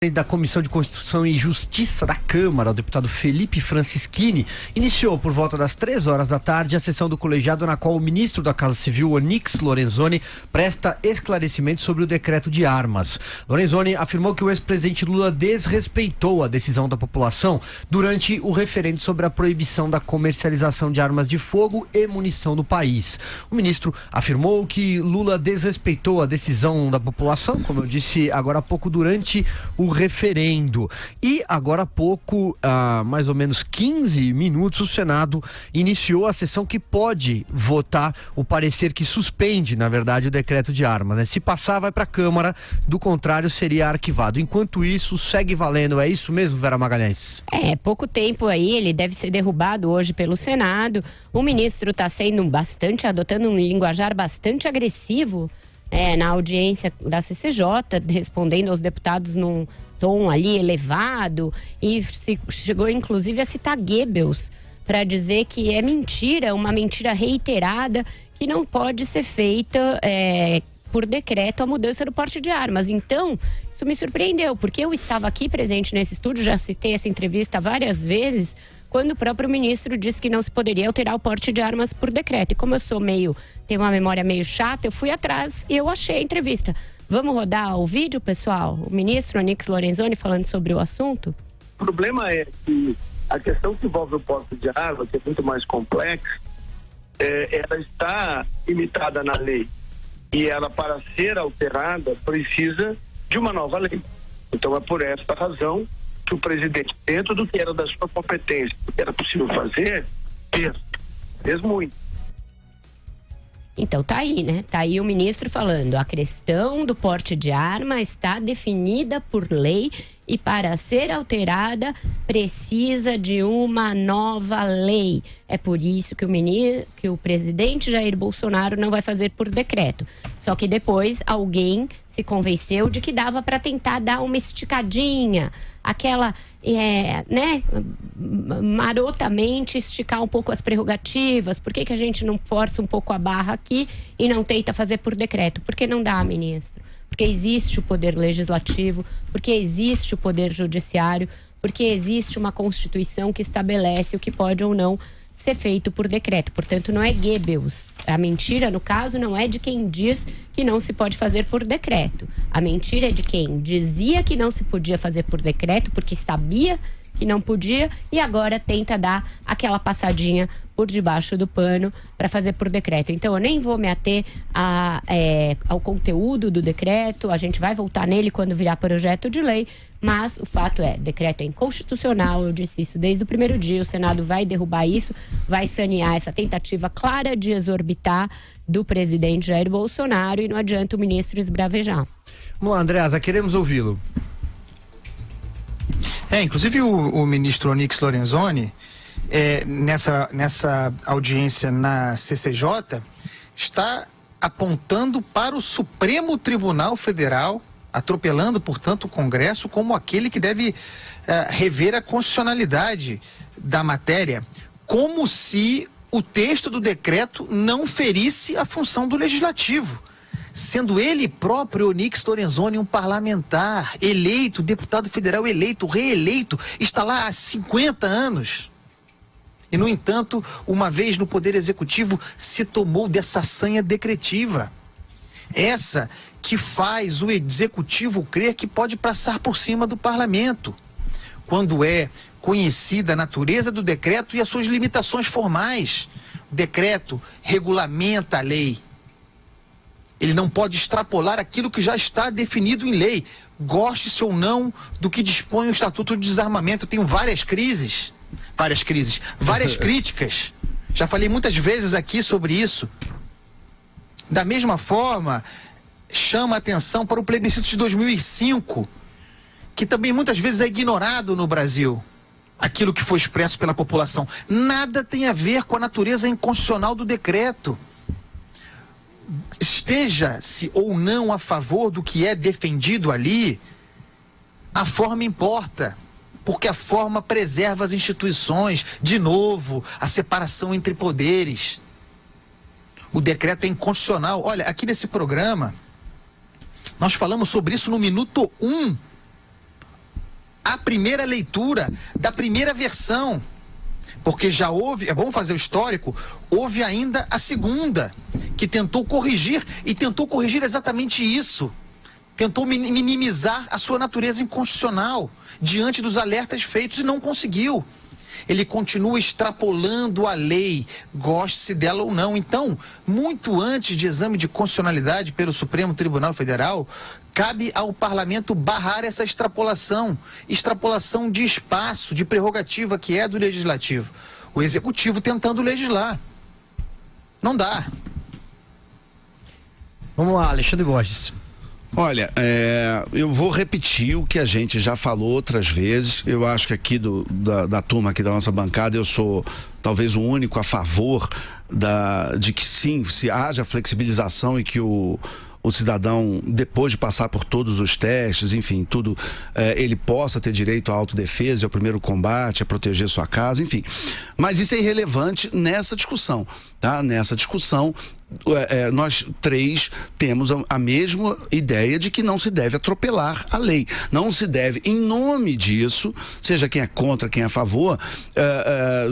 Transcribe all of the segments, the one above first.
Da Comissão de Constituição e Justiça da Câmara, o deputado Felipe Francischini, iniciou por volta das 3 horas da tarde a sessão do colegiado na qual o ministro da Casa Civil, Onyx Lorenzoni, presta esclarecimentos sobre o decreto de armas. Lorenzoni afirmou que o ex-presidente Lula desrespeitou a decisão da população durante o referendo sobre a proibição da comercialização de armas de fogo e munição no país. O ministro afirmou que Lula desrespeitou a decisão da população, como eu disse agora há pouco, durante o referendo. E agora há pouco, mais ou menos 15 minutos, o Senado iniciou a sessão que pode votar o parecer que suspende, na verdade, o decreto de armas, né? Se passar, vai para a Câmara, do contrário, seria arquivado. Enquanto isso, segue valendo. É isso mesmo, Vera Magalhães? Pouco tempo aí, ele deve ser derrubado hoje pelo Senado. O ministro está adotando um linguajar bastante agressivo na audiência da CCJ, respondendo aos deputados num tom ali elevado, e chegou inclusive a citar Goebbels para dizer que é mentira, uma mentira reiterada, que não pode ser feita por decreto a mudança do porte de armas. Então, isso me surpreendeu, porque eu estava aqui presente nesse estúdio, já citei essa entrevista várias vezes, quando o próprio ministro disse que não se poderia alterar o porte de armas por decreto. E como eu tenho uma memória meio chata, eu fui atrás e eu achei a entrevista. Vamos rodar o vídeo, pessoal? O ministro Onyx Lorenzoni falando sobre o assunto? O problema é que a questão que envolve o porte de armas, que é muito mais complexa, ela está limitada na lei. E ela, para ser alterada, precisa de uma nova lei. Então é por esta razão que o presidente, dentro do que era da sua competência, do que era possível fazer, fez muito. Então tá aí, né? Tá aí o ministro falando, a questão do porte de arma está definida por lei e para ser alterada precisa de uma nova lei. É por isso que o presidente Jair Bolsonaro não vai fazer por decreto. Só que depois alguém se convenceu de que dava para tentar dar uma esticadinha, aquela, marotamente esticar um pouco as prerrogativas. Por que a gente não força um pouco a barra aqui e não tenta fazer por decreto? Porque não dá, ministro. Porque existe o poder legislativo, porque existe o poder judiciário, porque existe uma Constituição que estabelece o que pode ou não ser feito por decreto. Portanto, não é Goebbels. A mentira, no caso, não é de quem diz que não se pode fazer por decreto. A mentira é de quem dizia que não se podia fazer por decreto, porque sabia que não podia, e agora tenta dar aquela passadinha por debaixo do pano para fazer por decreto. Então, eu nem vou me ater ao conteúdo do decreto, a gente vai voltar nele quando virar projeto de lei, mas o fato é, decreto é inconstitucional, eu disse isso desde o primeiro dia, o Senado vai derrubar isso, vai sanear essa tentativa clara de exorbitar do presidente Jair Bolsonaro, e não adianta o ministro esbravejar. Vamos lá, Andreasa, queremos ouvi-lo. Inclusive o ministro Onyx Lorenzoni, nessa audiência na CCJ, está apontando para o Supremo Tribunal Federal, atropelando, portanto, o Congresso como aquele que deve rever a constitucionalidade da matéria, como se o texto do decreto não ferisse a função do Legislativo. Sendo ele próprio, Onyx Lorenzoni, um parlamentar eleito, deputado federal eleito, reeleito, está lá há 50 anos. E, no entanto, uma vez no Poder Executivo, se tomou dessa sanha decretiva. Essa que faz o Executivo crer que pode passar por cima do Parlamento, quando é conhecida a natureza do decreto e as suas limitações formais. O decreto regulamenta a lei. Ele não pode extrapolar aquilo que já está definido em lei, goste-se ou não do que dispõe o Estatuto de Desarmamento. Eu tenho várias críticas. Já falei muitas vezes aqui sobre isso. Da mesma forma, chama a atenção para o plebiscito de 2005, que também muitas vezes é ignorado no Brasil. Aquilo que foi expresso pela população. Nada tem a ver com a natureza inconstitucional do decreto. Esteja-se ou não a favor do que é defendido ali, a forma importa, porque a forma preserva as instituições, de novo, a separação entre poderes. O decreto é inconstitucional. Olha, aqui nesse programa, nós falamos sobre isso no minuto 1 primeira leitura, da primeira versão. Porque já houve, é bom fazer o histórico, houve ainda a segunda, que tentou corrigir, e tentou corrigir exatamente isso. Tentou minimizar a sua natureza inconstitucional diante dos alertas feitos e não conseguiu. Ele continua extrapolando a lei, goste-se dela ou não. Então, muito antes de exame de constitucionalidade pelo Supremo Tribunal Federal, cabe ao parlamento barrar essa extrapolação de espaço, de prerrogativa que é do legislativo. O executivo tentando legislar. Não dá. Vamos lá, Alexandre Borges. Olha, eu vou repetir o que a gente já falou outras vezes. Eu acho que aqui da turma aqui da nossa bancada, eu sou talvez o único a favor de que sim, se haja flexibilização e que o cidadão, depois de passar por todos os testes, enfim, tudo, ele possa ter direito à autodefesa, ao primeiro combate, a proteger sua casa, enfim. Mas isso é irrelevante nessa discussão, tá? Nessa discussão, nós três temos a mesma ideia de que não se deve atropelar a lei. Não se deve, em nome disso, seja quem é contra, quem é a favor,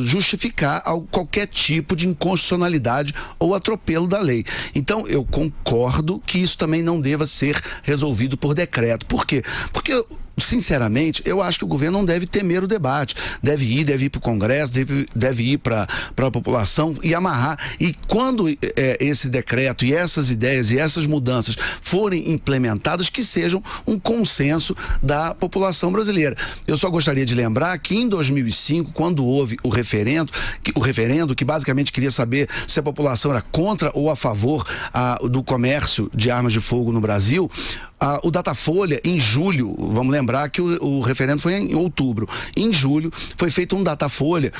justificar qualquer tipo de inconstitucionalidade ou atropelo da lei. Então, eu concordo que isso também não deva ser resolvido por decreto. Por quê? Porque, sinceramente, eu acho que o governo não deve temer o debate. Deve ir para o Congresso, deve ir para a população e amarrar. E quando esse decreto e essas ideias e essas mudanças forem implementadas, que sejam um consenso da população brasileira. Eu só gostaria de lembrar que em 2005, quando houve o referendo, que basicamente queria saber se a população era contra ou a favor do comércio de armas de fogo no Brasil, o Datafolha, em julho, vamos lembrar que o referendo foi em outubro, em julho foi feito um Datafolha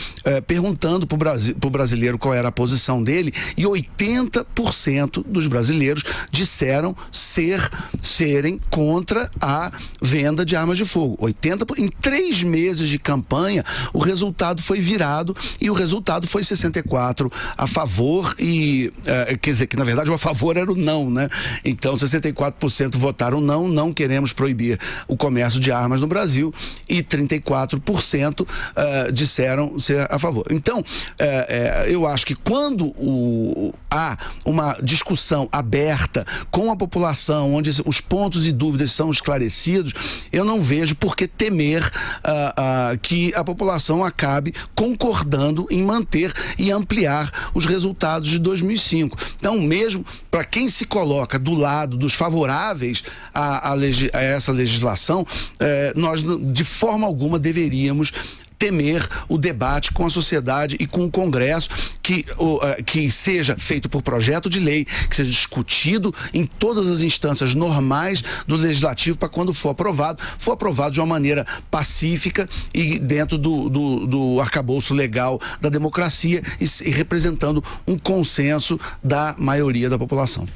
perguntando pro brasileiro qual era a posição dele, e 80% dos brasileiros disseram serem contra a venda de armas de fogo. 80%, em 3 meses de campanha, o resultado foi virado, e o resultado foi 64% a favor, e quer dizer que na verdade o a favor era o não, né? Então 64% votaram não queremos proibir o comércio de armas no Brasil, e 34% disseram ser a favor. Então, eu acho que quando há uma discussão aberta com a população, onde os pontos e dúvidas são esclarecidos, eu não vejo por que temer que a população acabe concordando em manter e ampliar os resultados de 2005. Então, mesmo para quem se coloca do lado dos favoráveis a essa legislação, nós de forma alguma deveríamos temer o debate com a sociedade e com o Congresso, que seja feito por projeto de lei, que seja discutido em todas as instâncias normais do Legislativo, para quando for aprovado de uma maneira pacífica e dentro do arcabouço legal da democracia, e representando um consenso da maioria da população.